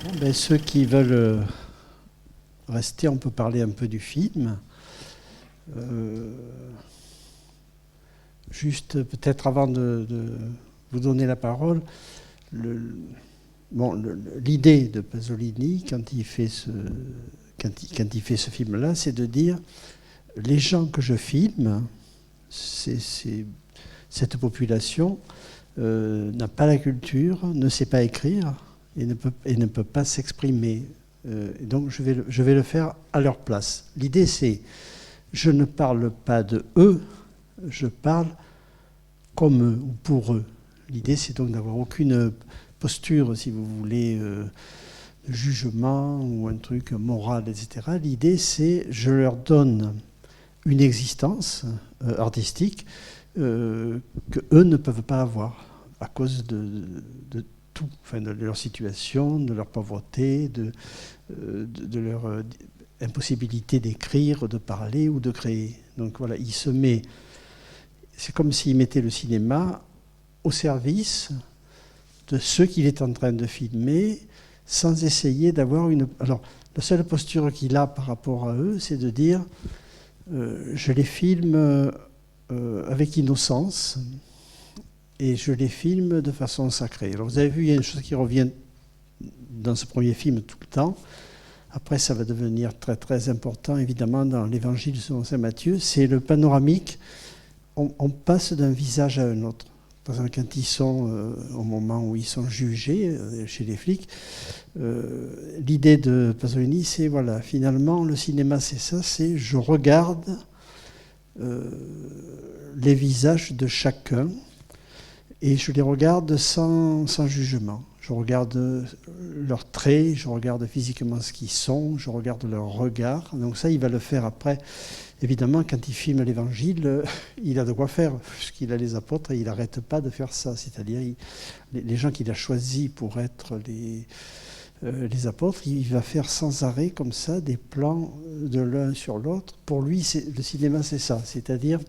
Bon, ben, ceux qui veulent rester, on peut parler un peu du film. Euh, Juste peut-être avant de vous donner la parole, le- l'idée de Pasolini quand il fait ce film-là, c'est de dire les gens que je filme, cette population n'a pas la culture, ne sait pas écrire et ne peut pas s'exprimer. Donc je vais le faire à leur place. L'idée c'est, je ne parle pas de eux, je parle comme eux ou pour eux. L'idée c'est donc d'avoir aucune posture, si vous voulez, de jugement ou un truc moral, etc. L'idée c'est, je leur donne une existence artistique que eux ne peuvent pas avoir à cause de tout, enfin de leur situation, de leur pauvreté, de leur impossibilité d'écrire, de parler ou de créer. Donc voilà, il se met, c'est comme s'il mettait le cinéma au service de ceux qu'il est en train de filmer, sans essayer d'avoir une... Alors, la seule posture qu'il a par rapport à eux, c'est de dire je les filme avec innocence et je les filme de façon sacrée. Alors vous avez vu, il y a une chose qui revient dans ce premier film tout le temps. Après, ça va devenir très très important, évidemment, dans l'Évangile selon saint Matthieu. C'est le panoramique. On passe d'un visage à un autre. Par exemple, quand ils sont au moment où ils sont jugés chez les flics, l'idée de Pasolini, c'est voilà, finalement, le cinéma, c'est ça, c'est je regarde les visages de chacun et je les regarde sans jugement. Je regarde leurs traits, je regarde physiquement ce qu'ils sont, je regarde leur regard. Donc ça, il va le faire après. Évidemment, quand il filme l'Évangile, il a de quoi faire, puisqu'il a les apôtres et il n'arrête pas de faire ça. C'est-à-dire, les gens qu'il a choisis pour être les apôtres, il va faire sans arrêt, comme ça, des plans de l'un sur l'autre. Pour lui, le cinéma, c'est ça. C'est-à-dire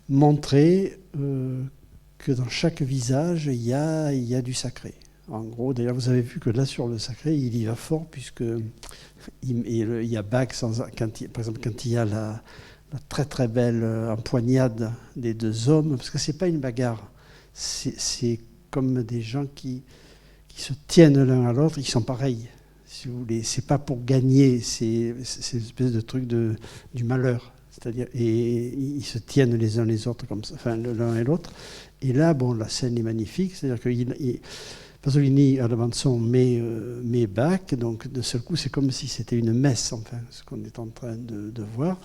montrer que dans chaque visage, il y a du sacré. En gros, d'ailleurs, vous avez vu que là, sur le sacré, il y va fort, puisque il y a Bach, par exemple, quand il y a la très très belle empoignade des deux hommes, parce que c'est pas une bagarre, c'est comme des gens qui se tiennent l'un à l'autre, ils sont pareils. Si vous voulez, c'est pas pour gagner, c'est une espèce de truc du malheur. C'est-à-dire, et ils se tiennent les uns les autres comme ça, enfin l'un et l'autre. Et là, bon, la scène est magnifique, c'est-à-dire que Pasolini, à la bande-son, met Bach, donc de seul coup, c'est comme si c'était une messe, enfin, ce qu'on est en train de voir.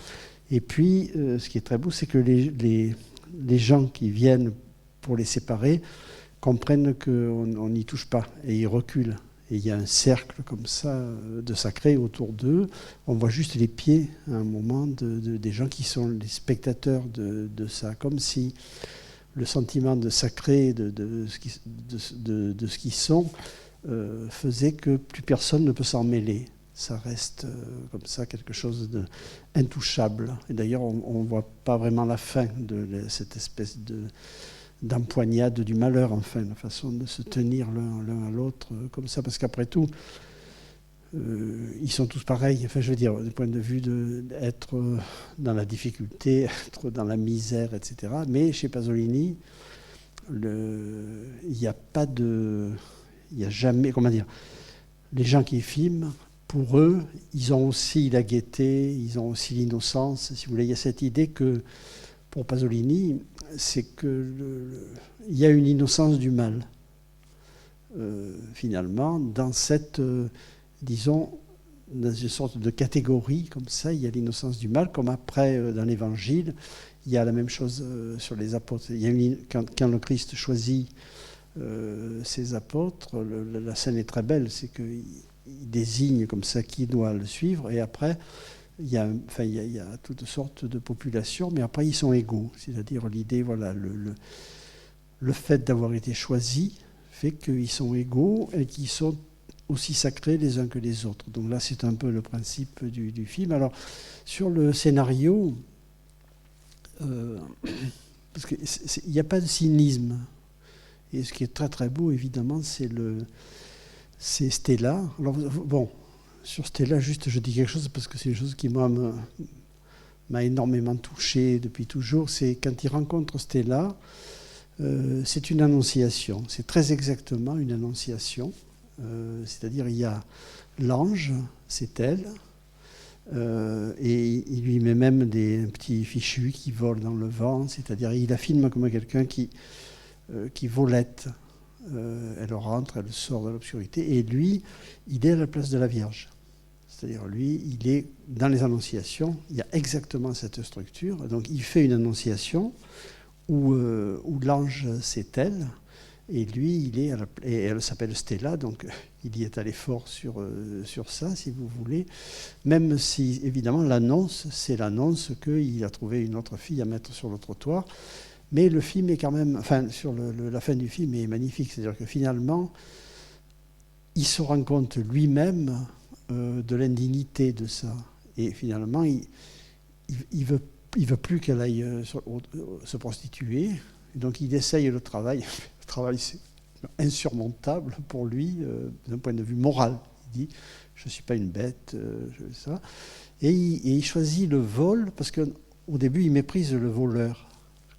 Et puis, ce qui est très beau, c'est que les gens qui viennent pour les séparer comprennent qu'on n'y touche pas, et ils reculent. Et il y a un cercle comme ça de sacré autour d'eux. On voit juste les pieds à un moment des gens qui sont les spectateurs de ça, comme si le sentiment de sacré de ce qu'ils sont faisait que plus personne ne peut s'en mêler. Ça reste comme ça quelque chose d'intouchable. Et d'ailleurs, on ne voit pas vraiment la fin de cette espèce d'empoignade du malheur, enfin, la façon de se tenir l'un à l'autre comme ça, parce qu'après tout, ils sont tous pareils. Enfin, je veux dire, du point de vue d'être dans la difficulté, être dans la misère, etc. Mais chez Pasolini, il n'y a pas de... Il n'y a jamais... Comment dire? Les gens qui filment, pour eux, ils ont aussi la gaieté, ils ont aussi l'innocence. Si vous voulez, il y a cette idée que, pour Pasolini, c'est que il y a une innocence du mal, finalement, dans cette... disons, dans une sorte de catégorie comme ça, il y a l'innocence du mal, comme après, dans l'Évangile, il y a la même chose sur les apôtres. Il y a quand le Christ choisit ses apôtres, la scène est très belle, c'est qu'il désigne comme ça qui doit le suivre, et après, il y a toutes sortes de populations, mais après, ils sont égaux. C'est-à-dire l'idée, voilà, le fait d'avoir été choisis fait qu'ils sont égaux et qu'ils sont aussi sacrés les uns que les autres. Donc là, c'est un peu le principe du film. Alors, sur le scénario, parce qu'il n'y a pas de cynisme. Et ce qui est très très beau, évidemment, c'est c'est Stella. Alors, bon, sur Stella, juste je dis quelque chose parce que c'est une chose qui, moi, m'a énormément touché depuis toujours. C'est quand il rencontre Stella, c'est une annonciation. C'est très exactement une annonciation. C'est-à-dire, il y a l'ange, c'est elle, et il lui met même des petits fichus qui volent dans le vent. C'est-à-dire, il la filme comme quelqu'un qui volette. Elle rentre, elle sort de l'obscurité, et lui, il est à la place de la Vierge. C'est-à-dire, lui, il est dans les annonciations, il y a exactement cette structure. Donc, il fait une annonciation où l'ange, c'est elle, et lui, il est et elle s'appelle Stella, donc il y est allé fort sur ça, si vous voulez. Même si, évidemment, l'annonce, c'est l'annonce qu'il a trouvé une autre fille à mettre sur le trottoir. Mais le film est quand même, enfin, sur la fin du film est magnifique. C'est-à-dire que finalement, il se rend compte lui-même de l'indignité de ça. Et finalement, il veut plus qu'elle aille se prostituer. Et donc, il essaye le travail. Le travail, c'est insurmontable pour lui, d'un point de vue moral. Il dit, je ne suis pas une bête, ça. Et il choisit le vol, parce qu'au début, il méprise le voleur.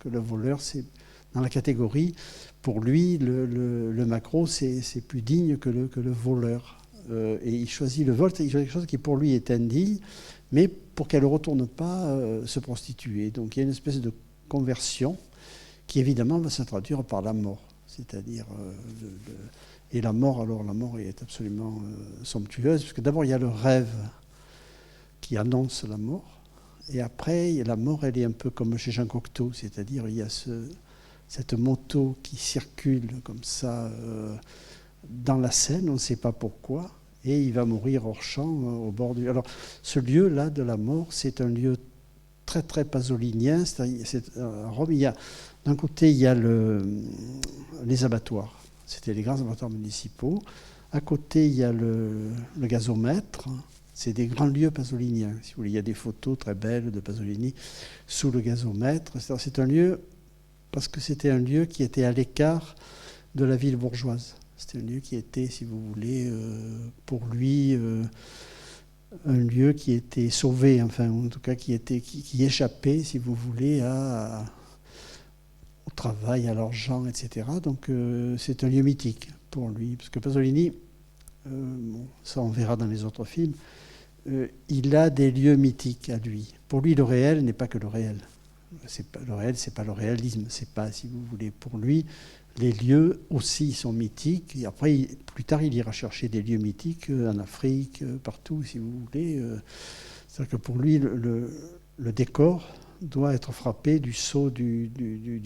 Le voleur, c'est dans la catégorie, pour lui, le maquereau, c'est plus digne que le voleur. Et il choisit le vol, c'est quelque chose qui pour lui est indigne, mais pour qu'elle ne retourne pas se prostituer. Donc il y a une espèce de conversion qui évidemment va se traduire par la mort. C'est-à-dire, et la mort, alors la mort est absolument somptueuse, parce que d'abord il y a le rêve qui annonce la mort. Et après, la mort, elle est un peu comme chez Jean Cocteau, c'est-à-dire il y a cette moto qui circule comme ça dans la Seine, on ne sait pas pourquoi, et il va mourir hors champ au bord du... Alors, ce lieu-là de la mort, c'est un lieu très, très pasolinien. À Rome, d'un côté, il y a les abattoirs. C'était les grands abattoirs municipaux. À côté, il y a le gazomètre. C'est des grands lieux pasoliniens. Si vous voulez, il y a des photos très belles de Pasolini sous le gazomètre. C'est un lieu, parce que c'était un lieu qui était à l'écart de la ville bourgeoise. C'était un lieu qui était, si vous voulez, pour lui, un lieu qui était sauvé, enfin, en tout cas, qui échappait, si vous voulez, au travail, à l'argent, etc. Donc, c'est un lieu mythique pour lui, parce que Pasolini, ça on verra dans les autres films, il a des lieux mythiques à lui. Pour lui, le réel n'est pas que le réel. Le réel, c'est pas le réalisme. C'est pas, si vous voulez, pour lui, les lieux aussi sont mythiques. Et après, plus tard, il ira chercher des lieux mythiques en Afrique, partout, si vous voulez. C'est-à-dire que pour lui, le décor doit être frappé du sceau du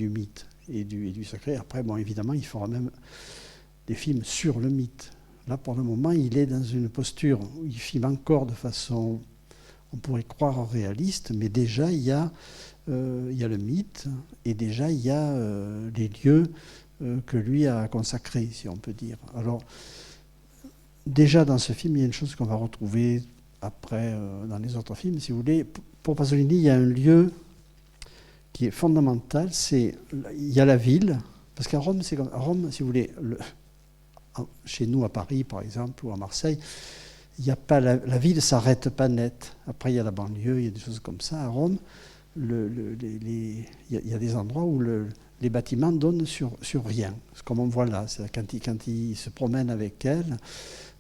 mythe et du sacré. Après, bon, évidemment, il fera même des films sur le mythe. Là, pour le moment, il est dans une posture où il filme encore de façon, on pourrait croire, réaliste, mais déjà, il y a le mythe, et déjà, il y a les lieux que lui a consacrés, si on peut dire. Alors, déjà, dans ce film, il y a une chose qu'on va retrouver après dans les autres films, si vous voulez. Pour Pasolini, il y a un lieu qui est fondamental, il y a la ville, parce qu'à Rome, c'est comme, à Rome, si vous voulez... Chez nous, à Paris, par exemple, ou à Marseille, il y a pas la ville ne s'arrête pas net. Après, il y a la banlieue, il y a des choses comme ça. À Rome, il y a des endroits où les bâtiments donnent sur rien. Comme on voit là, quand il se promène avec elle,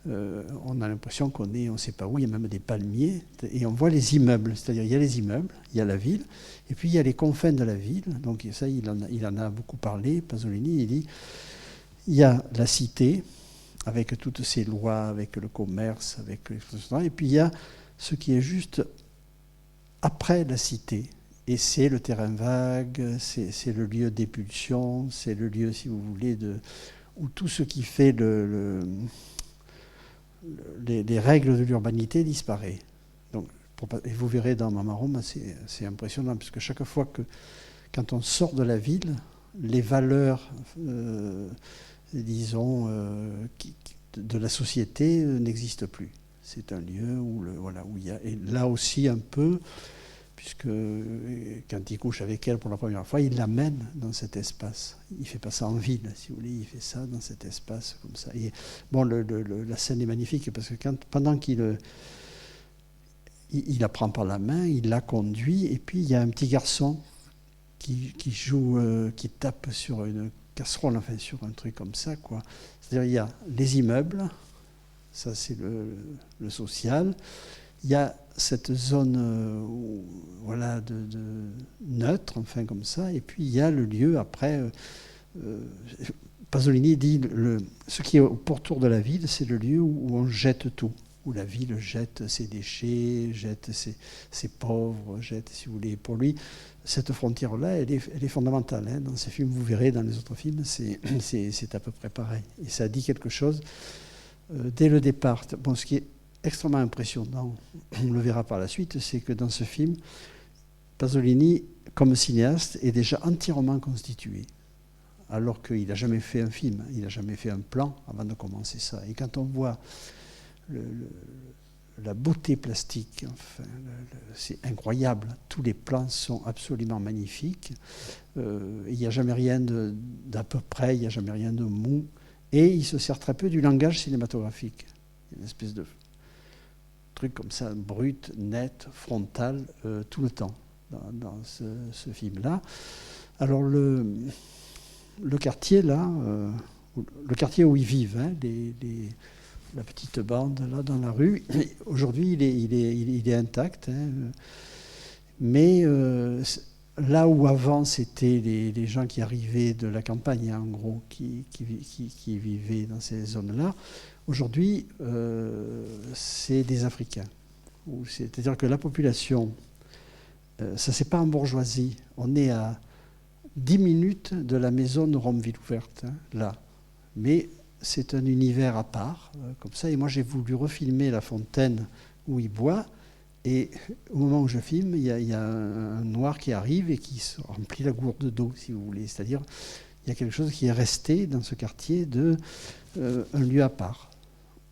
on a l'impression qu'on ne sait pas où, il y a même des palmiers, et on voit les immeubles. C'est-à-dire, il y a les immeubles, il y a la ville, et puis il y a les confins de la ville. Donc ça, il en a beaucoup parlé, Pasolini, il dit... Il y a la cité, avec toutes ses lois, avec le commerce, avec etc. Et puis il y a ce qui est juste après la cité. Et c'est le terrain vague, c'est le lieu d'épulsion, c'est le lieu, si vous voulez, où tout ce qui fait les règles de l'urbanité disparaît. Donc, et vous verrez dans Mama Roma, c'est impressionnant, puisque chaque fois quand on sort de la ville, les valeurs... disons, de la société n'existe plus. C'est un lieu où il y a, et là aussi un peu, puisque quand il couche avec elle pour la première fois, il l'amène dans cet espace. Il ne fait pas ça en ville, si vous voulez, il fait ça dans cet espace comme ça. Et, bon, la scène est magnifique parce que pendant qu'il la prend par la main, il la conduit, et puis il y a un petit garçon qui joue, qui tape sur une casserole, enfin sur un truc comme ça, quoi. C'est-à-dire il y a les immeubles, ça c'est le social. Il y a cette zone voilà, de neutre, enfin comme ça, et puis il y a le lieu après. Pasolini dit ce qui est autour de la ville, c'est le lieu où on jette tout, où la ville jette ses déchets, jette ses pauvres, jette, si vous voulez. Pour lui, cette frontière-là, elle est fondamentale. Hein. Dans ces films, vous verrez, dans les autres films, c'est à peu près pareil. Et ça dit quelque chose dès le départ. Bon, ce qui est extrêmement impressionnant, on le verra par la suite, c'est que dans ce film, Pasolini, comme cinéaste, est déjà entièrement constitué, alors qu'il n'a jamais fait un film, il n'a jamais fait un plan avant de commencer ça. Et quand on voit la beauté plastique, enfin, c'est incroyable, tous les plans sont absolument magnifiques, il n'y a jamais rien d'à peu près, il n'y a jamais rien de mou, et il se sert très peu du langage cinématographique. Il y a une espèce de truc comme ça, brut, net, frontal, tout le temps dans ce film-là. Alors le quartier là, le quartier où ils vivent, hein, la petite bande là dans la rue, aujourd'hui il est intact, hein, mais là où avant c'était les gens qui arrivaient de la campagne, hein, en gros, qui vivaient dans ces zones-là, aujourd'hui c'est des Africains. C'est-à-dire que la population, ça c'est pas en bourgeoisie, on est à 10 minutes de la maison de Rome-Ville ouverte, hein, là. Mais c'est un univers à part, comme ça. Et moi, j'ai voulu refilmer la fontaine où il boit. Et au moment où je filme, il y a un noir qui arrive et qui se remplit la gourde d'eau, si vous voulez. C'est-à-dire, il y a quelque chose qui est resté dans ce quartier un lieu à part,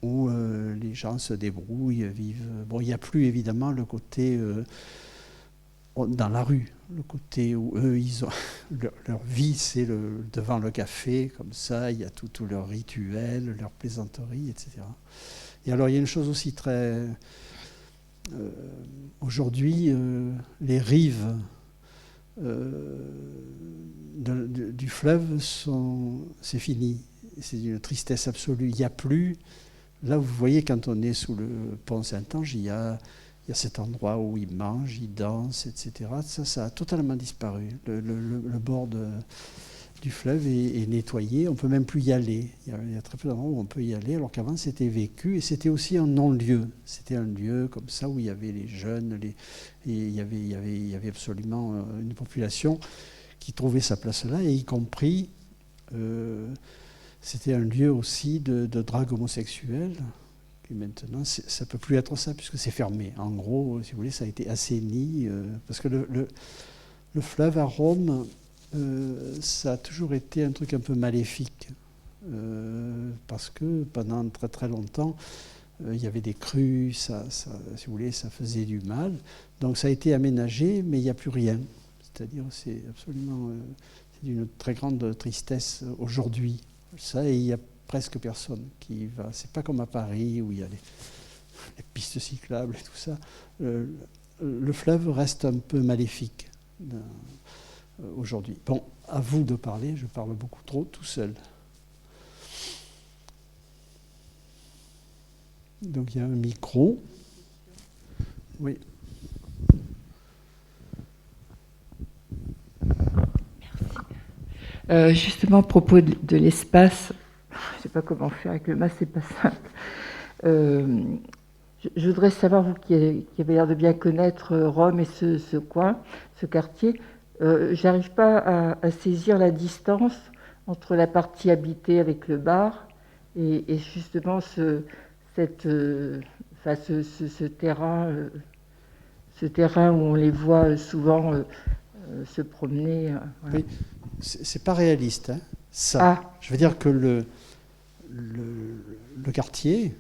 où les gens se débrouillent, vivent. Bon, il n'y a plus, évidemment, le côté... dans la rue, le côté où eux, ils ont leur vie, c'est devant le café, comme ça, il y a tout leur rituel, leur plaisanterie, etc. Et alors, il y a une chose aussi très... aujourd'hui, les rives du fleuve, c'est fini. C'est une tristesse absolue. Il n'y a plus... Là, vous voyez, quand on est sous le pont Saint-Ange, il y a cet endroit où ils mangent, ils dansent, etc. Ça a totalement disparu. Le bord du fleuve est nettoyé. On ne peut même plus y aller. Il y a très peu d'endroits où on peut y aller, alors qu'avant, c'était vécu. Et c'était aussi un non-lieu. C'était un lieu comme ça où il y avait les jeunes. Et il y avait absolument une population qui trouvait sa place là, et y compris... c'était un lieu aussi de drague homosexuelle. Et maintenant, ça ne peut plus être ça, puisque c'est fermé. En gros, si vous voulez, ça a été assaini. Parce que le fleuve à Rome, ça a toujours été un truc un peu maléfique. Parce que pendant très très longtemps, il y avait des crues, si vous voulez, ça faisait du mal. Donc ça a été aménagé, mais il n'y a plus rien. C'est-à-dire, c'est absolument... c'est d'une très grande tristesse aujourd'hui. Ça, et il y a presque personne qui va. C'est pas comme à Paris où il y a les pistes cyclables et tout ça. Le fleuve reste un peu maléfique aujourd'hui. Bon, à vous de parler, je parle beaucoup trop tout seul. Donc il y a un micro. Oui. Justement, à propos de l'espace, je ne sais pas comment faire avec le masque, c'est pas simple. Je voudrais savoir, vous qui avez l'air de bien connaître Rome et ce coin, ce quartier, j'arrive pas à saisir la distance entre la partie habitée avec le bar et justement ce terrain où on les voit souvent se promener. Voilà. Oui. C'est pas réaliste, hein, ça. Ah. Je veux dire que le quartier,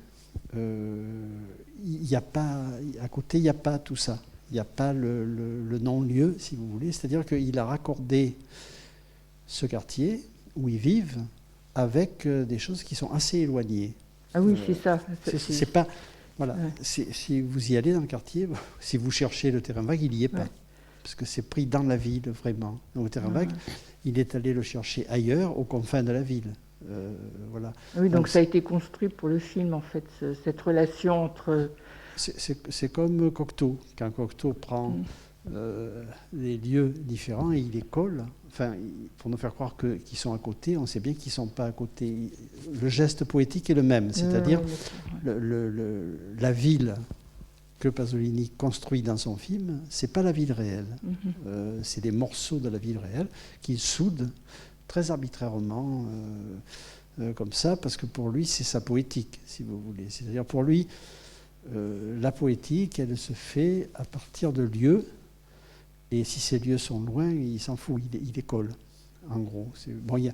y a pas, à côté, il n'y a pas tout ça. Il n'y a pas le non-lieu, si vous voulez. C'est-à-dire qu'il a raccordé ce quartier où ils vivent avec des choses qui sont assez éloignées. Ah oui, c'est ça. C'est pas... Voilà. Ouais. Si vous y allez dans le quartier, si vous cherchez le terrain vague, il n'y est pas. Ouais. Parce que c'est pris dans la ville, vraiment. Donc le terrain Ah. vague, il est allé le chercher ailleurs, aux confins de la ville. Voilà. Oui, donc ça a été construit pour le film, en fait, cette relation entre... C'est comme Cocteau. Quand Cocteau prend des lieux différents et il les colle, enfin, pour nous faire croire qu'ils sont à côté, on sait bien qu'ils ne sont pas à côté. Le geste poétique est le même, c'est-à-dire la ville que Pasolini construit dans son film, c'est pas la ville réelle. C'est des morceaux de la ville réelle qu'il soude très arbitrairement comme ça, parce que pour lui, c'est sa poétique, si vous voulez. C'est-à-dire pour lui, la poétique, elle se fait à partir de lieux, et si ces lieux sont loin, il s'en fout, il les colle, en gros. Bon, il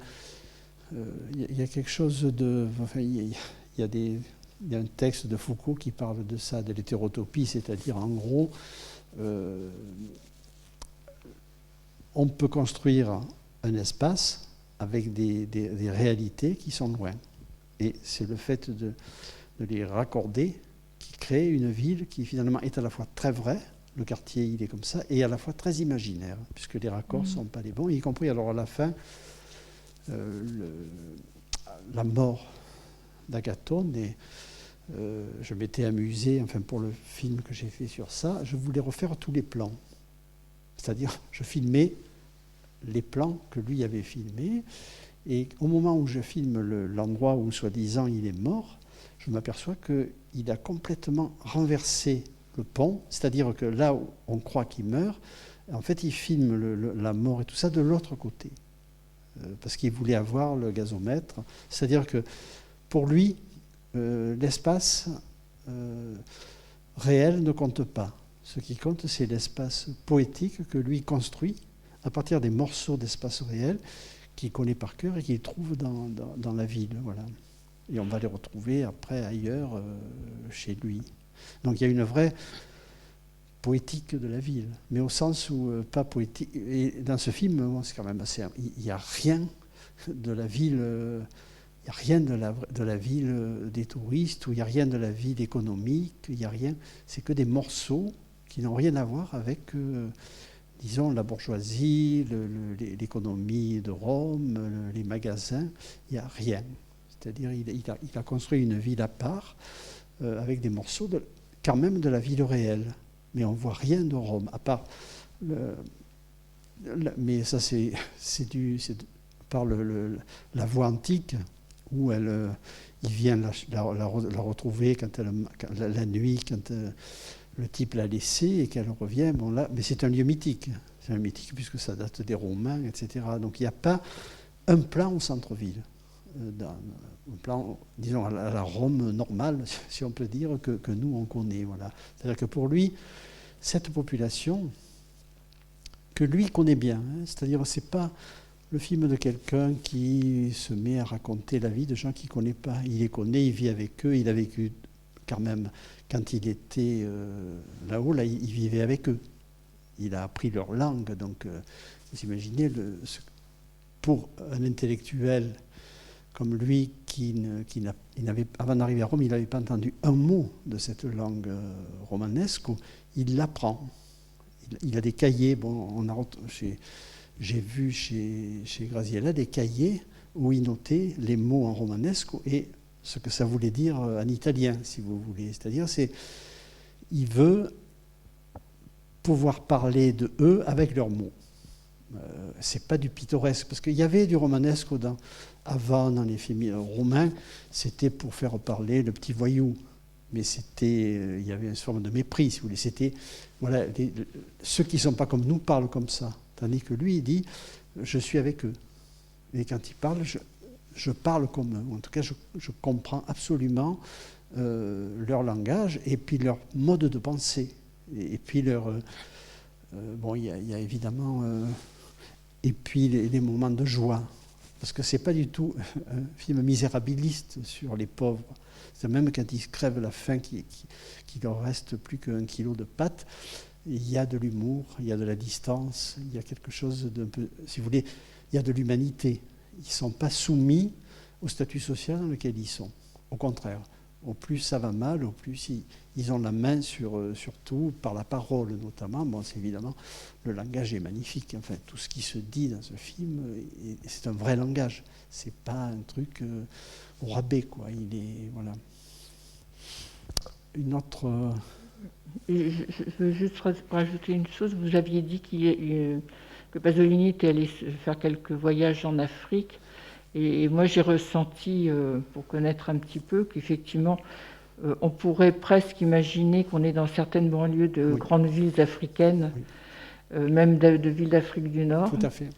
y a quelque chose de... Enfin, il y a un texte de Foucault qui parle de ça, de l'hétérotopie, c'est-à-dire, en gros, on peut construire un espace avec des réalités qui sont loin. Et c'est le fait de les raccorder qui crée une ville qui finalement est à la fois très vraie, le quartier il est comme ça, et à la fois très imaginaire, puisque les raccords ne sont pas les bons, y compris alors à la fin, la mort d'Agathon, et je m'étais amusé, enfin pour le film que j'ai fait sur ça, je voulais refaire tous les plans. C'est-à-dire, je filmais les plans que lui avait filmés, et au moment où je filme l'endroit où soi-disant il est mort, je m'aperçois qu'il a complètement renversé le pont, c'est-à-dire que là où on croit qu'il meurt, en fait il filme la mort et tout ça de l'autre côté, parce qu'il voulait avoir le gazomètre, c'est-à-dire que pour lui, l'espace réel ne compte pas. Ce qui compte, c'est l'espace poétique que lui construit à partir des morceaux d'espace réel qu'il connaît par cœur et qu'il trouve dans la ville. Voilà. Et on va les retrouver après ailleurs, chez lui. Donc il y a une vraie poétique de la ville, mais au sens où pas poétique. Et dans ce film, bon, c'est quand même assez... Il n'y a rien de la ville... il n'y a rien de la ville des touristes, ou il n'y a rien de la ville économique, il n'y a rien. C'est que des morceaux qui n'ont rien à voir avec, disons, la bourgeoisie, l'économie de Rome, les magasins. Il n'y a rien. C'est-à-dire il a construit une ville à part, avec des morceaux quand même de la ville réelle. Mais on ne voit rien de Rome, à part... mais ça, c'est par la voie antique, où il vient la retrouver la nuit, quand le type l'a laissée et qu'elle revient. Bon, là, mais c'est un lieu mythique. C'est un mythique puisque ça date des Romains, etc. Donc il n'y a pas un plan au centre-ville. Un plan, disons, à la Rome normale, si on peut dire, que nous, on connaît. Voilà. C'est-à-dire que pour lui, cette population, que lui connaît bien, c'est-à-dire c'est pas le film de quelqu'un qui se met à raconter la vie de gens qu'il ne connaît pas. Il les connaît, il vit avec eux, il a vécu quand même, quand il était là-haut, là, il vivait avec eux. Il a appris leur langue, donc vous imaginez, pour un intellectuel comme lui, avant d'arriver à Rome, il n'avait pas entendu un mot de cette langue romanesque, il l'apprend. Il a des cahiers, bon, j'ai vu chez Graziella des cahiers où il notait les mots en romanesque et ce que ça voulait dire en italien, si vous voulez. C'est-à-dire, il veut pouvoir parler de eux avec leurs mots. C'est pas du pittoresque, parce qu'il y avait du romanesque avant dans les films romains, c'était pour faire parler le petit voyou. Mais il y avait une forme de mépris, si vous voulez. C'était, voilà, ceux qui ne sont pas comme nous parlent comme ça. Tandis que lui, il dit, je suis avec eux. Et quand il parle, je parle comme eux. En tout cas, je comprends absolument leur langage et puis leur mode de pensée. Et puis bon, il y a évidemment... et puis les moments de joie. Parce que ce n'est pas du tout un film misérabiliste sur les pauvres. C'est même quand ils crèvent la faim, qu'il leur reste plus qu'1 kilo de pâtes, il y a de l'humour, il y a de la distance, il y a quelque chose d'un peu, si vous voulez, il y a de l'humanité. Ils ne sont pas soumis au statut social dans lequel ils sont. Au contraire, au plus ça va mal, au plus ils ont la main sur tout, par la parole notamment. Bon, c'est évidemment, le langage est magnifique. Enfin, tout ce qui se dit dans ce film, c'est un vrai langage. C'est pas un truc au rabais, quoi. Il est, voilà. Une autre... Je veux juste rajouter une chose. Vous aviez dit que Pasolini était allé faire quelques voyages en Afrique. Et moi, j'ai ressenti, pour connaître un petit peu, qu'effectivement, on pourrait presque imaginer qu'on est dans certaines banlieues de grandes villes africaines, même de villes d'Afrique du Nord. Tout à fait.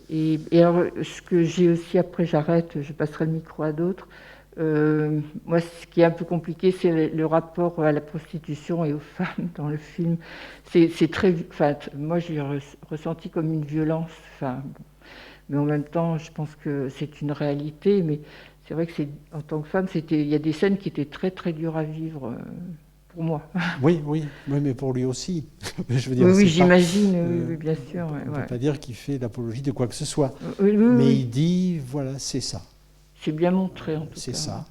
Et alors, ce que j'ai aussi, après j'arrête, je passerai le micro à d'autres. Moi, ce qui est un peu compliqué, c'est le rapport à la prostitution et aux femmes dans le film. C'est très, enfin, moi, je l'ai ressenti comme une violence. Enfin, mais en même temps, je pense que c'est une réalité. Mais c'est vrai que en tant que femme, il y a des scènes qui étaient très très dures à vivre pour moi. Oui, mais pour lui aussi. Je veux dire, oui, j'imagine, oui, bien sûr. On ne peut pas dire qu'il fait l'apologie de quoi que ce soit. Oui, mais il dit, voilà, c'est ça. C'est bien montré en tout cas. C'est ça,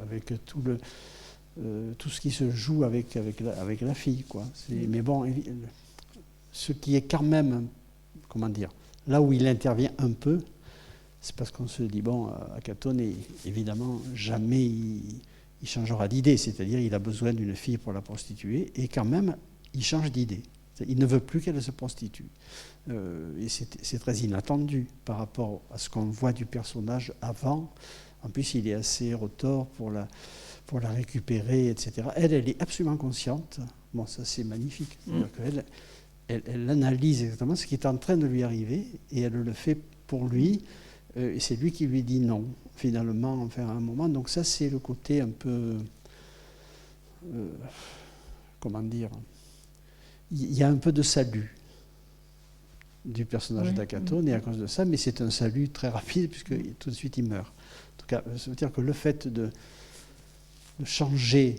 avec tout ce qui se joue avec la fille, quoi. Mais bon, ce qui est quand même, comment dire, là où il intervient un peu, c'est parce qu'on se dit, bon, Akatone, évidemment, jamais il changera d'idée, c'est-à-dire il a besoin d'une fille pour la prostituer, et quand même, il change d'idée. Il ne veut plus qu'elle se prostitue. Et c'est très inattendu par rapport à ce qu'on voit du personnage avant. En plus, il est assez retors pour la récupérer, etc. Elle est absolument consciente. Bon, ça, c'est magnifique. C'est-à-dire elle analyse exactement ce qui est en train de lui arriver et elle le fait pour lui. Et c'est lui qui lui dit non, finalement, enfin, à un moment. Donc ça, c'est le côté un peu... comment dire, il y a un peu de salut du personnage d'Akatone, et à cause de ça, mais c'est un salut très rapide, puisque tout de suite il meurt. En tout cas, ça veut dire que le fait de changer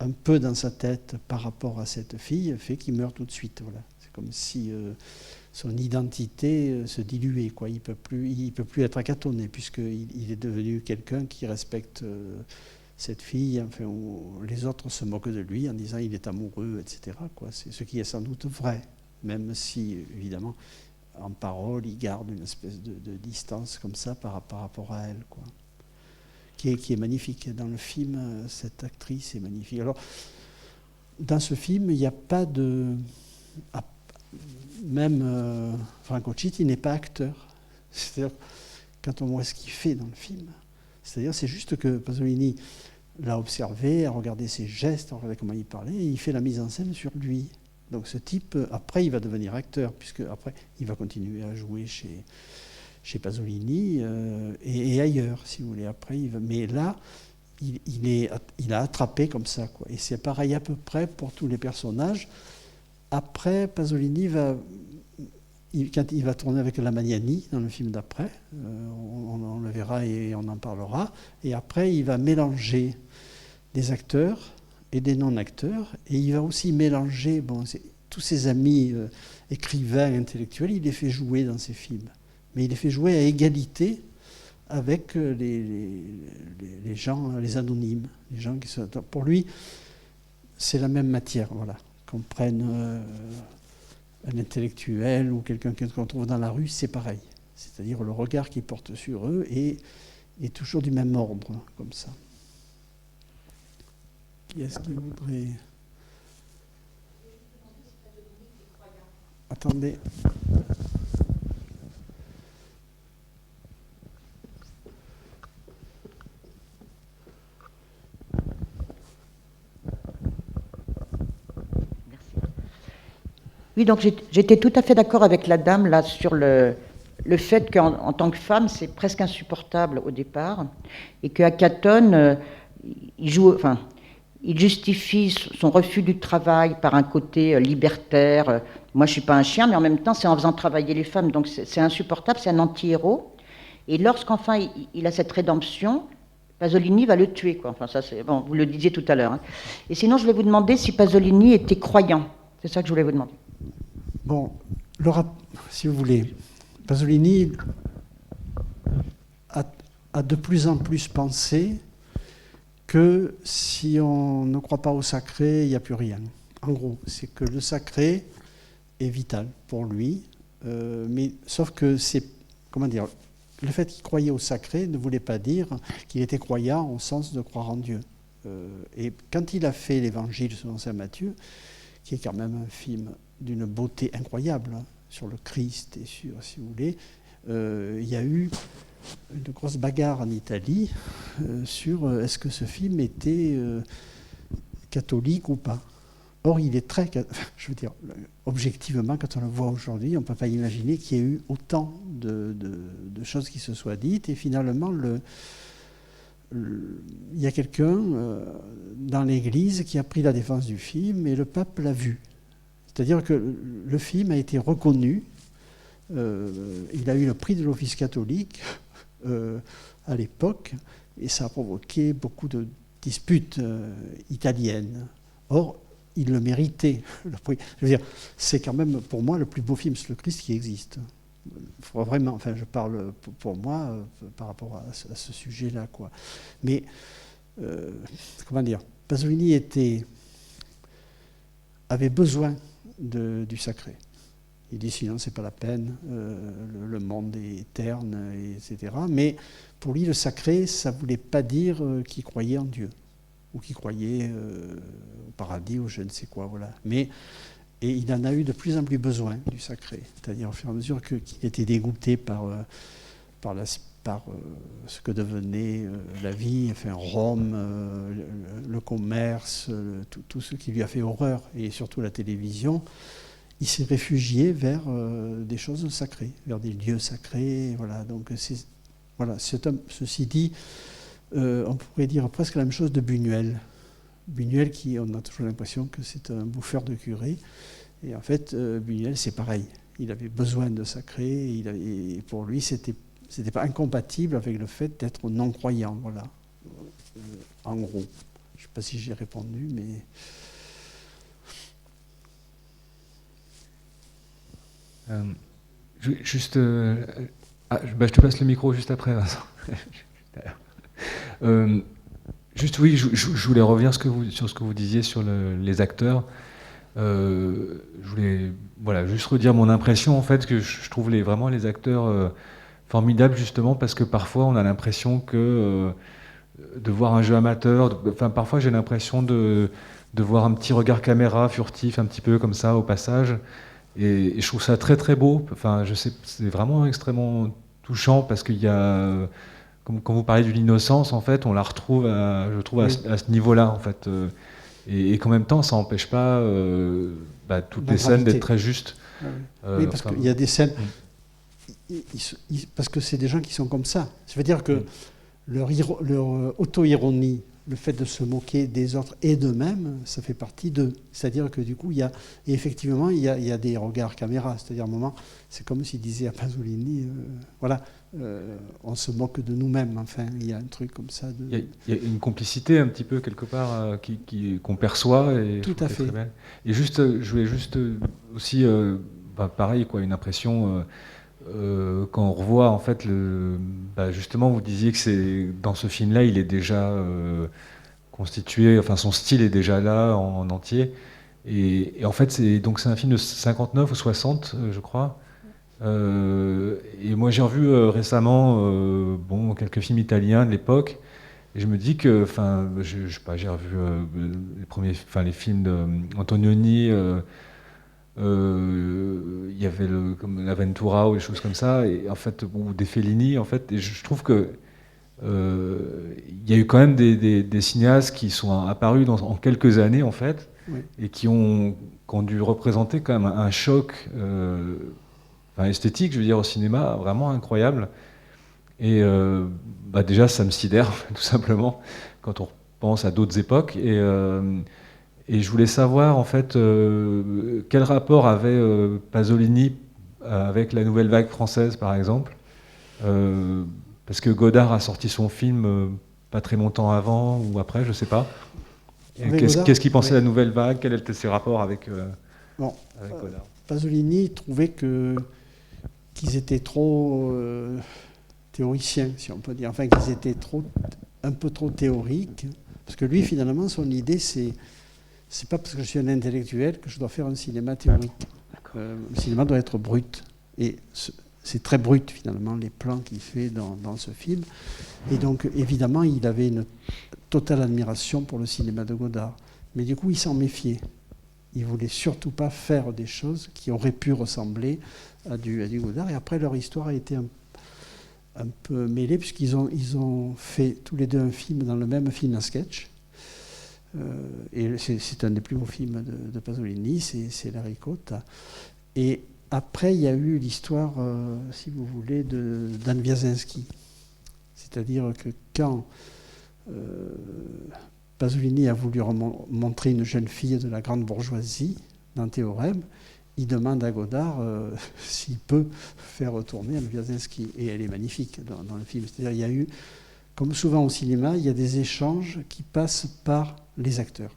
un peu dans sa tête par rapport à cette fille fait qu'il meurt tout de suite. Voilà. C'est comme si son identité se diluait, quoi. Il peut plus être Akatone, puisqu'il est devenu quelqu'un qui respecte... cette fille, enfin, les autres se moquent de lui en disant il est amoureux, etc. Quoi. C'est ce qui est sans doute vrai, même si, évidemment, en parole, il garde une espèce de distance comme ça par rapport à elle, quoi. Qui est magnifique. Dans le film, cette actrice est magnifique. Alors, dans ce film, il n'y a pas de... Même Franco Citti n'est pas acteur. C'est-à-dire, quand on voit ce qu'il fait dans le film, c'est-à-dire, c'est juste que Pasolini l'a observé, a regardé ses gestes, a regardé comment il parlait, et il fait la mise en scène sur lui. Donc ce type, après, il va devenir acteur, puisque après, il va continuer à jouer chez Pasolini et ailleurs, si vous voulez. Après, mais là, il a attrapé comme ça, quoi. Et c'est pareil à peu près pour tous les personnages. Après, Pasolini quand il va tourner avec la Magnani dans le film d'après, on le verra et on en parlera, et après il va mélanger des acteurs et des non-acteurs, et il va aussi mélanger tous ses amis écrivains, intellectuels, il les fait jouer dans ses films, mais il les fait jouer à égalité avec les gens, les anonymes, les gens qui sont... Pour lui, c'est la même matière, voilà, qu'on prenne... un intellectuel ou quelqu'un qu'on trouve dans la rue, c'est pareil. C'est-à-dire le regard qu'il porte sur eux est toujours du même ordre, comme ça. Qui est-ce qui voudrait... Attendez. Oui, donc j'étais tout à fait d'accord avec la dame là sur le fait qu'en tant que femme, c'est presque insupportable au départ, et que Akatone, il justifie son refus du travail par un côté libertaire. Moi, je suis pas un chien, mais en même temps, c'est en faisant travailler les femmes, donc c'est insupportable, c'est un anti-héros. Et lorsqu'enfin il a cette rédemption, Pasolini va le tuer, quoi. Enfin, ça, c'est bon, vous le disiez tout à l'heure. Hein. Et sinon, je voulais vous demander si Pasolini était croyant. C'est ça que je voulais vous demander. Bon, si vous voulez, Pasolini a de plus en plus pensé que si on ne croit pas au sacré, il n'y a plus rien. En gros, c'est que le sacré est vital pour lui, mais sauf que c'est, comment dire, le fait qu'il croyait au sacré ne voulait pas dire qu'il était croyant au sens de croire en Dieu. Et quand il a fait l'Évangile selon saint Matthieu, qui est quand même un film d'une beauté incroyable, hein, sur le Christ et sur, si vous voulez, il y a eu une grosse bagarre en Italie sur est-ce que ce film était catholique ou pas. Or, il est très... Je veux dire, objectivement, quand on le voit aujourd'hui, on ne peut pas imaginer qu'il y ait eu autant de choses qui se soient dites. Et finalement, il y a quelqu'un dans l'Église qui a pris la défense du film et le pape l'a vu. C'est-à-dire que le film a été reconnu. Il a eu le prix de l'Office catholique à l'époque et ça a provoqué beaucoup de disputes italiennes. Or, il le méritait, le prix. Je veux dire, c'est quand même pour moi le plus beau film sur le Christ qui existe. Faut vraiment, enfin, je parle pour moi par rapport à ce sujet-là, quoi. Mais comment dire, Pasolini avait besoin du sacré. Il dit sinon c'est pas la peine, le monde est terne, etc. Mais pour lui le sacré, ça voulait pas dire qu'il croyait en Dieu ou qu'il croyait au paradis ou je ne sais quoi, voilà. Et il en a eu de plus en plus besoin du sacré, c'est-à-dire au fur et à mesure qu'il était dégoûté par ce que devenait la vie, enfin Rome, le commerce, tout ce qui lui a fait horreur, et surtout la télévision. Il s'est réfugié vers des choses sacrées, vers des lieux sacrés. Voilà. Donc, cet homme, ceci dit, on pourrait dire presque la même chose de Buñuel. Buñuel, on a toujours l'impression que c'est un bouffeur de curé. Et en fait, Buñuel, c'est pareil. Il avait besoin de sacré. Et pour lui, c'était pas incompatible avec le fait d'être non-croyant. Voilà. En gros. Je ne sais pas si j'ai répondu, mais... Juste, je te passe le micro juste après, Vincent. Juste, oui, je voulais revenir sur ce que vous disiez sur les acteurs. Je voulais juste redire mon impression, en fait, que je trouve vraiment les acteurs formidables, justement, parce que parfois on a l'impression que de voir un jeu amateur, parfois j'ai l'impression de voir un petit regard caméra furtif, un petit peu comme ça, au passage. Et je trouve ça très très beau. Enfin, je sais, c'est vraiment extrêmement touchant parce qu'il y a, quand vous parlez de l'innocence, en fait, on la retrouve, je trouve, oui. à ce niveau-là, en fait. Et qu'en même temps, ça n'empêche pas toutes les scènes d'être très justes. Oui, parce qu'il y a des scènes, parce que c'est des gens qui sont comme ça. Ça veut dire que leur auto-ironie, le fait de se moquer des autres et d'eux-mêmes, ça fait partie d'eux. C'est-à-dire que du coup, il y a des regards caméra. C'est-à-dire, à un moment, c'est comme s'il disait à Pasolini, on se moque de nous-mêmes. Enfin, il y a un truc comme ça. Il y a une complicité un petit peu quelque part qu'on perçoit. Et tout à fait. Très belle. Et juste, je voulais juste aussi, pareil, quoi, une impression. Quand on revoit en fait justement vous disiez que dans ce film-là il est déjà constitué, enfin son style est déjà là en entier et en fait c'est un film de 59 ou 60 je crois et moi j'ai revu récemment quelques films italiens de l'époque et je me dis que je sais pas, j'ai revu les films d'Antonioni. Il y avait comme l'Aventura ou des choses comme ça, et en fait, ou des Fellini, en fait, et je trouve que il y a eu quand même des cinéastes qui sont apparus en quelques années, en fait, oui. Et qui ont dû représenter quand même un choc esthétique, je veux dire, au cinéma, vraiment incroyable. Et déjà, ça me sidère, tout simplement, quand on pense à d'autres époques. Et je voulais savoir, en fait, quel rapport avait Pasolini avec la nouvelle vague française, par exemple. Parce que Godard a sorti son film pas très longtemps avant ou après, je ne sais pas. Avec Qu'est-ce Godard, qu'est-ce qu'il pensait de oui. la nouvelle vague? Quels étaient ses rapports avec, Bon, avec Godard? Pasolini trouvait qu'ils étaient trop théoriciens, si on peut dire. Enfin, qu'ils étaient un peu trop théoriques. Parce que lui, finalement, son idée, c'est pas parce que je suis un intellectuel que je dois faire un cinéma théorique. Le cinéma doit être brut. Et c'est très brut, finalement, les plans qu'il fait dans ce film. Et donc, évidemment, il avait une totale admiration pour le cinéma de Godard. Mais du coup, il s'en méfiait. Il ne voulait surtout pas faire des choses qui auraient pu ressembler à du Godard. Et après, leur histoire a été un peu mêlée, puisqu'ils ont fait tous les deux un film dans le même film à sketch. Et c'est un des plus beaux films de Pasolini, c'est La Ricotta. Et après, il y a eu l'histoire, si vous voulez, d'Anne Wiazemski. C'est-à-dire que quand Pasolini a voulu montrer une jeune fille de la grande bourgeoisie dans Théorème, il demande à Godard s'il peut faire retourner Anne Wiazemski. Et elle est magnifique dans le film. C'est-à-dire, il y a eu, comme souvent au cinéma, il y a des échanges qui passent par les acteurs.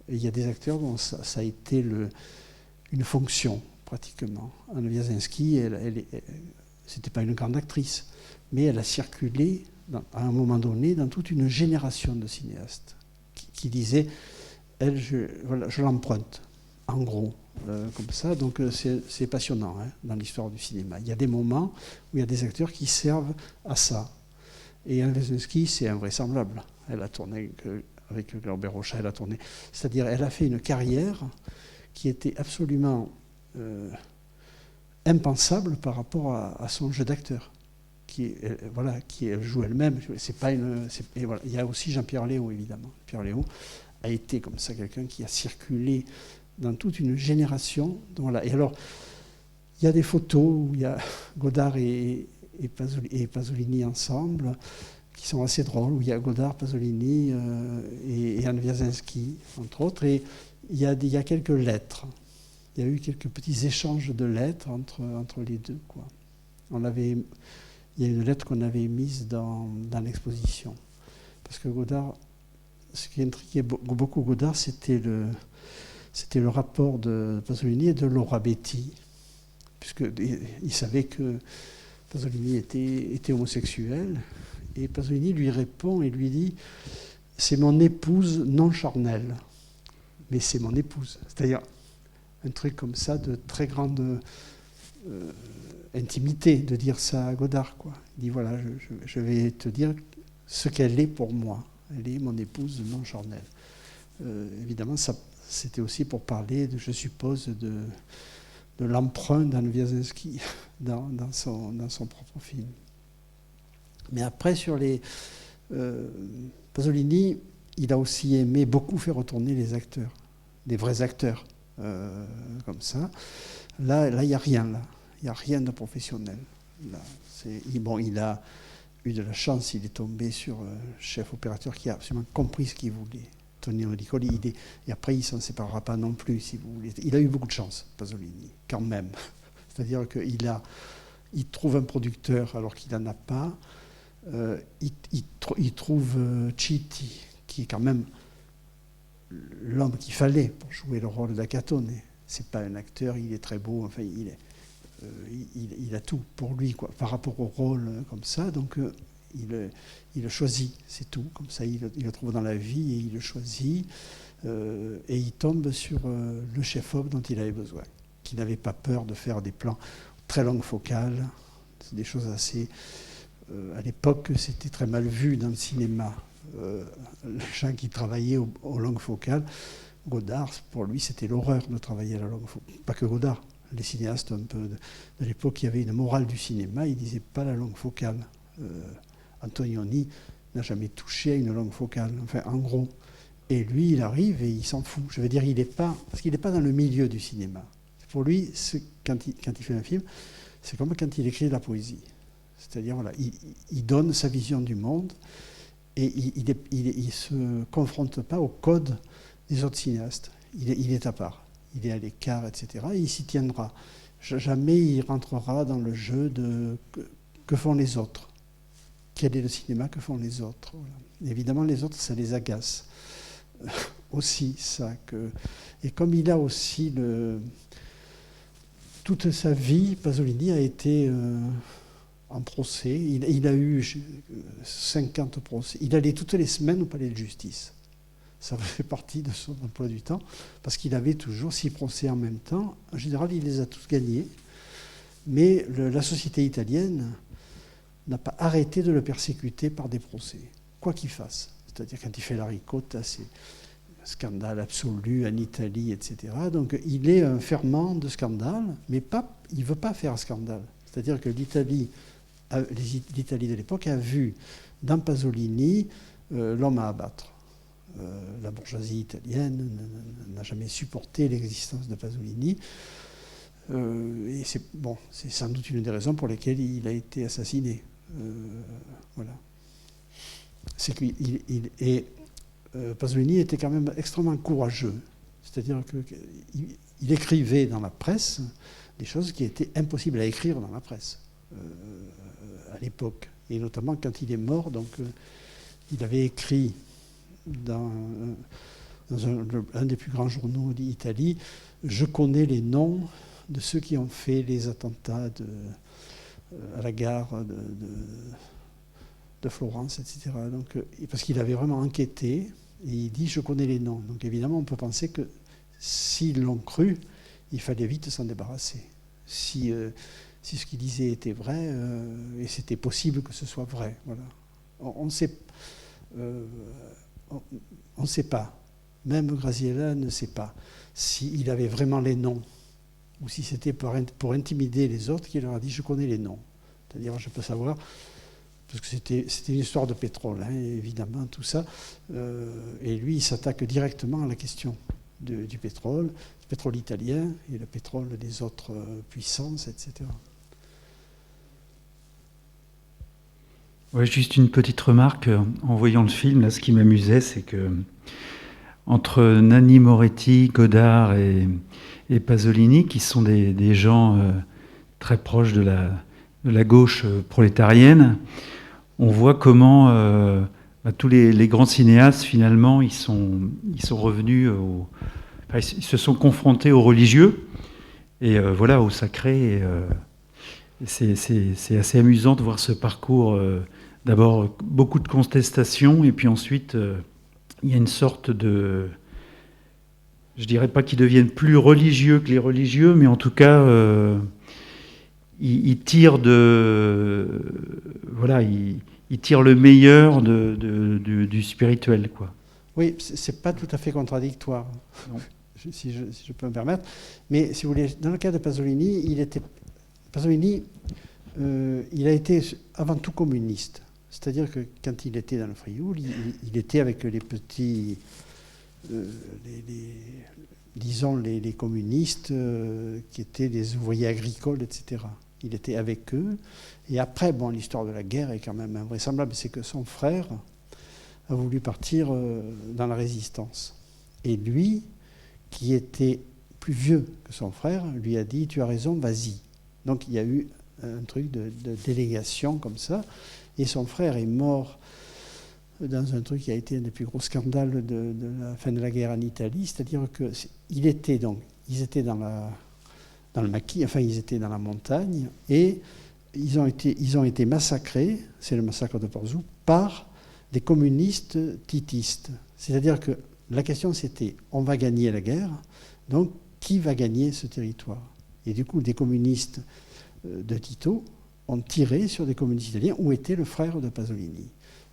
Et il y a des acteurs dont ça a été une fonction, pratiquement. Anne Wiazemski, c'était pas une grande actrice, mais elle a circulé à un moment donné dans toute une génération de cinéastes qui disaient, elle, je l'emprunte, en gros, comme ça. Donc c'est passionnant dans l'histoire du cinéma. Il y a des moments où il y a des acteurs qui servent à ça. Et Anne Wiazemski, c'est invraisemblable. Elle a tourné avec Glauber Rocha, elle a tourné. C'est-à-dire, elle a fait une carrière qui était absolument impensable par rapport à son jeu d'acteur. Qui elle joue elle-même. C'est pas et voilà. Il y a aussi Jean-Pierre Léaud, évidemment. Pierre Léaud a été comme ça quelqu'un qui a circulé dans toute une génération. Voilà. Et alors, il y a des photos où il y a Godard et Pasolini ensemble, qui sont assez drôles, où il y a Godard, Pasolini et Anne Wiazemski, entre autres. Et il y a quelques lettres. Il y a eu quelques petits échanges de lettres entre les deux, quoi. Il y a une lettre qu'on avait mise dans l'exposition. Parce que Godard, ce qui intriguait beaucoup Godard, c'était le rapport de Pasolini et de Laura Betti. Puisqu'il savait que Pasolini était homosexuel. Et Pasolini lui répond et lui dit « C'est mon épouse non charnelle, mais c'est mon épouse. » C'est-à-dire un truc comme ça de très grande intimité, de dire ça à Godard, quoi. Il dit « Voilà, je vais te dire ce qu'elle est pour moi. Elle est mon épouse non charnelle. » Évidemment, ça, c'était aussi pour parler, je suppose, de l'emprunt d'Anne Wiazemski dans son propre film. Mais après, sur les... Pasolini, il a aussi aimé beaucoup faire retourner les acteurs, des vrais acteurs, comme ça. Là, il n'y a rien, là. Il n'y a rien de professionnel. Là, il a eu de la chance, il est tombé sur un chef opérateur qui a absolument compris ce qu'il voulait. Tonino Licoli, et après, il ne s'en séparera pas non plus, si vous voulez. Il a eu beaucoup de chance, Pasolini, quand même. C'est-à-dire qu'il trouve un producteur alors qu'il n'en a pas. Il trouve Citti, qui est quand même l'homme qu'il fallait pour jouer le rôle d'Acatone. C'est pas un acteur, il est très beau, enfin, il a tout pour lui, quoi, par rapport au rôle comme ça. Donc, il le choisit, c'est tout. Comme ça, il le trouve dans la vie et il le choisit. Et il tombe sur le chef-op dont il avait besoin, qui n'avait pas peur de faire des plans très longues focales. C'est des choses assez... à l'époque, c'était très mal vu dans le cinéma. Les gens qui travaillaient aux longues focales, Godard, pour lui, c'était l'horreur de travailler à la longue focale. Pas que Godard, les cinéastes un peu de l'époque, il y avait une morale du cinéma, ils ne disaient pas la longue focale. Antonioni n'a jamais touché à une longue focale, enfin en gros. Et lui, il arrive et il s'en fout. Je veux dire, parce qu'il n'est pas dans le milieu du cinéma. Pour lui, quand il fait un film, c'est comme quand il écrit de la poésie. C'est-à-dire, voilà, il donne sa vision du monde et il ne se confronte pas au code des autres cinéastes. Il est à part, il est à l'écart, etc. Et il s'y tiendra. Jamais il rentrera dans le jeu de que font les autres. quel est le cinéma que font les autres. Voilà. Évidemment, les autres, ça les agace. Aussi, ça. Et comme il a aussi toute sa vie, Pasolini a été en procès. Il a eu 50 procès. Il allait toutes les semaines au palais de justice. Ça fait partie de son emploi du temps, parce qu'il avait toujours 6 procès en même temps. En général, il les a tous gagnés. Mais la société italienne n'a pas arrêté de le persécuter par des procès, quoi qu'il fasse. C'est-à-dire quand il fait la ricotta, c'est un scandale absolu en Italie, etc. Donc il est un ferment de scandale, mais il ne veut pas faire un scandale. C'est-à-dire que l'Italie de l'époque a vu dans Pasolini l'homme à abattre. La bourgeoisie italienne n'a jamais supporté l'existence de Pasolini. Et c'est sans doute une des raisons pour lesquelles il a été assassiné. Voilà. C'est Pasolini était quand même extrêmement courageux. C'est-à-dire qu'il écrivait dans la presse des choses qui étaient impossibles à écrire dans la presse à l'époque. Et notamment quand il est mort, donc il avait écrit dans un des plus grands journaux d'Italie, « Je connais les noms de ceux qui ont fait les attentats à la gare de Florence, etc. » Donc, parce qu'il avait vraiment enquêté, et il dit « Je connais les noms ». Donc évidemment, on peut penser que s'ils l'ont cru, il fallait vite s'en débarrasser. Si ce qu'il disait était vrai, et c'était possible que ce soit vrai. Voilà. On ne sait pas. Même Graziella ne sait pas s'il avait vraiment les noms ou si c'était pour intimider les autres qu'il leur a dit « je connais les noms ». C'est-à-dire, je peux savoir, parce que c'était une histoire de pétrole, hein, évidemment, tout ça. Et lui, il s'attaque directement à la question du pétrole italien et le pétrole des autres puissances, etc. Ouais, juste une petite remarque. En voyant le film, là, ce qui m'amusait, c'est que entre Nanni Moretti, Godard et Pasolini, qui sont des gens très proches de la gauche prolétarienne, on voit comment tous les grands cinéastes, finalement, ils sont revenus, ils se sont confrontés aux religieux et voilà, au sacré. Et c'est assez amusant de voir ce parcours. D'abord, beaucoup de contestations, et puis ensuite, il y a une sorte de... Je dirais pas qu'ils deviennent plus religieux que les religieux, mais en tout cas, ils tirent voilà, ils tirent le meilleur du spirituel, quoi. Oui, c'est pas tout à fait contradictoire, si je peux me permettre. Mais si vous voulez, dans le cas de Pasolini, il a été avant tout communiste. C'est-à-dire que quand il était dans le Frioul, il était avec les petits, disons les communistes qui étaient des ouvriers agricoles, etc. Il était avec eux. Et après, l'histoire de la guerre est quand même invraisemblable. C'est que son frère a voulu partir dans la résistance. Et lui, qui était plus vieux que son frère, lui a dit « Tu as raison, vas-y ». Donc il y a eu un truc de délégation comme ça. Et son frère est mort dans un truc qui a été un des plus gros scandales de la fin de la guerre en Italie. C'est-à-dire qu'ils étaient dans le maquis, enfin ils étaient dans la montagne, et ils ont été massacrés, c'est le massacre de Porzù, par des communistes titistes. C'est-à-dire que la question c'était, on va gagner la guerre, donc qui va gagner ce territoire? Et du coup, des communistes de Tito ont tiré sur des communistes italiens où était le frère de Pasolini.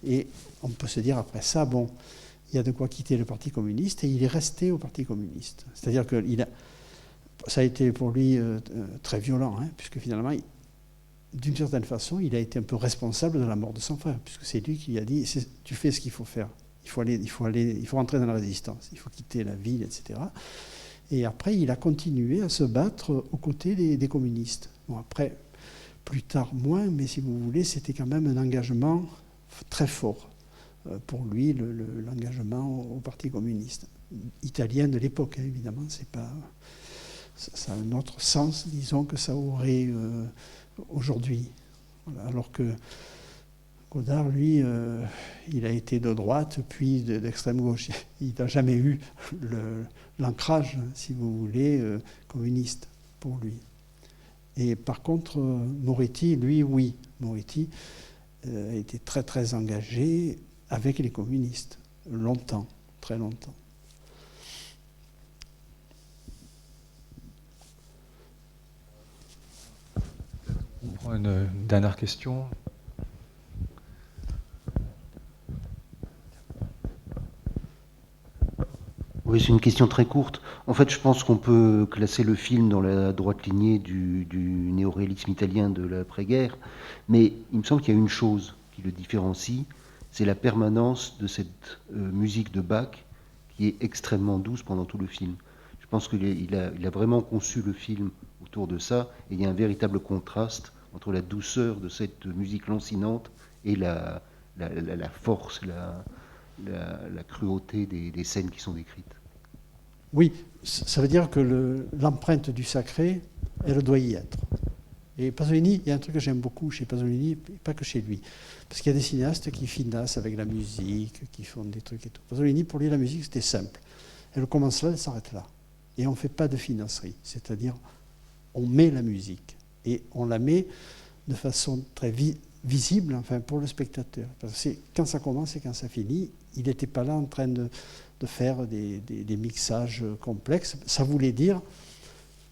Et on peut se dire après ça, il y a de quoi quitter le Parti communiste, et il est resté au Parti communiste. C'est-à-dire que ça a été pour lui très violent, hein, puisque finalement, d'une certaine façon, il a été un peu responsable de la mort de son frère, puisque c'est lui qui lui a dit « tu fais ce qu'il faut faire, il faut rentrer dans la résistance, il faut quitter la ville, etc. » Et après, il a continué à se battre aux côtés des communistes. Bon, après, plus tard, moins, mais si vous voulez, c'était quand même un engagement très fort pour lui, l'engagement au Parti communiste italien de l'époque, hein, évidemment. C'est pas, ça a un autre sens, disons, que ça aurait aujourd'hui. Voilà, alors que Godard, lui, il a été de droite, puis d'extrême gauche. Il n'a jamais eu l'ancrage, si vous voulez, communiste pour lui. Et par contre, Moretti, lui, oui. Moretti a été très, très engagé avec les communistes, longtemps, très longtemps. On prend une dernière question. Oui, c'est une question très courte. En fait, je pense qu'on peut classer le film dans la droite lignée du néoréalisme italien de l'après-guerre, mais il me semble qu'il y a une chose qui le différencie, c'est la permanence de cette musique de Bach qui est extrêmement douce pendant tout le film. Je pense qu'il a vraiment conçu le film autour de ça, et il y a un véritable contraste entre la douceur de cette musique lancinante et la force, la cruauté des scènes qui sont décrites. Oui, ça veut dire que l'empreinte du sacré, elle doit y être. Et Pasolini, il y a un truc que j'aime beaucoup chez Pasolini, pas que chez lui, parce qu'il y a des cinéastes qui financent avec la musique, qui font des trucs et tout. Pasolini, pour lui, la musique, c'était simple. Elle commence là, elle s'arrête là. Et on ne fait pas de financerie, c'est-à-dire on met la musique, et on la met de façon très visible, enfin, pour le spectateur. Parce que quand ça commence et quand ça finit, il n'était pas là en train de faire des mixages complexes. Ça voulait dire,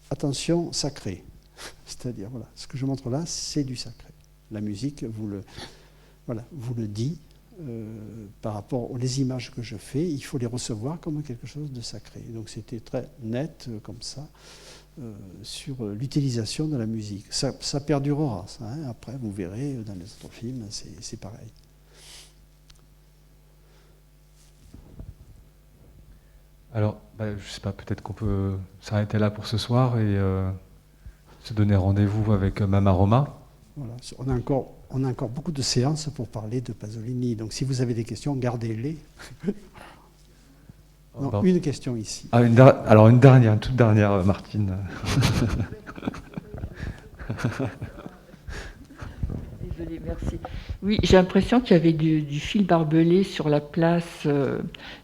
attention, sacré. C'est-à-dire, voilà, ce que je montre là, c'est du sacré. La musique vous le dit, par rapport aux images que je fais, il faut les recevoir comme quelque chose de sacré. Donc c'était très net, comme ça, sur l'utilisation de la musique. Ça perdurera, ça, hein. Après, vous verrez, dans les autres films, c'est pareil. Alors, je ne sais pas, peut-être qu'on peut s'arrêter là pour ce soir et se donner rendez-vous avec Mama Roma. Voilà. On a encore beaucoup de séances pour parler de Pasolini. Donc si vous avez des questions, gardez-les. Non, Bon. Une question ici. Ah, alors une toute dernière, Martine. Désolée, merci. Oui, j'ai l'impression qu'il y avait du fil barbelé sur la place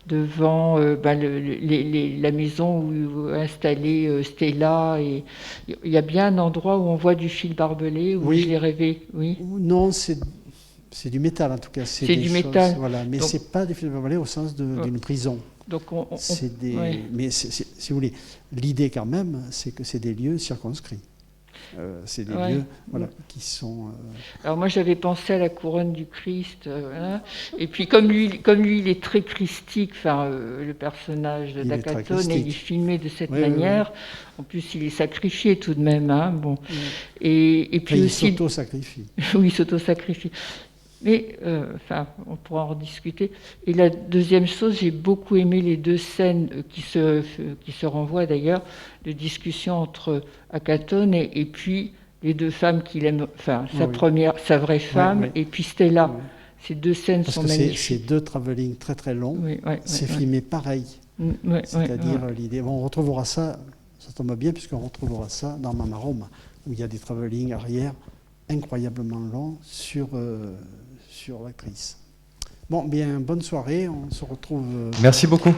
devant la maison où installée Stella. Et il y a bien un endroit où on voit du fil barbelé, où Oui. je l'ai rêvé. Oui. Non, c'est du métal en tout cas. C'est du métal. Voilà. Mais ce n'est pas des fils barbelés au sens d'une prison. Donc ouais. Mais si vous voulez, l'idée quand même, c'est que c'est des lieux circonscrits. C'est des lieux qui sont... Alors moi j'avais pensé à la couronne du Christ, et puis comme lui il est très christique, le personnage d'Akatone, et il est filmé de cette manière, en plus il est sacrifié tout de même, hein, bon. Et puis aussi... Il s'auto-sacrifie. Oui, il s'auto-sacrifie. Mais, on pourra en rediscuter. Et la deuxième chose, j'ai beaucoup aimé les deux scènes qui se renvoient d'ailleurs, de discussion entre Akatone et puis les deux femmes qu'il aime, sa vraie femme, et puis Stella. Oui. Ces deux scènes sont magnifiques. C'est deux travelling très très longs. C'est filmé pareil. C'est-à-dire l'idée. Bon, on retrouvera ça tombe bien, puisqu'on retrouvera ça dans Mama Roma, où il y a des travelling arrière incroyablement longs sur l'actrice. Bon, bien, bonne soirée, on se retrouve... Merci beaucoup.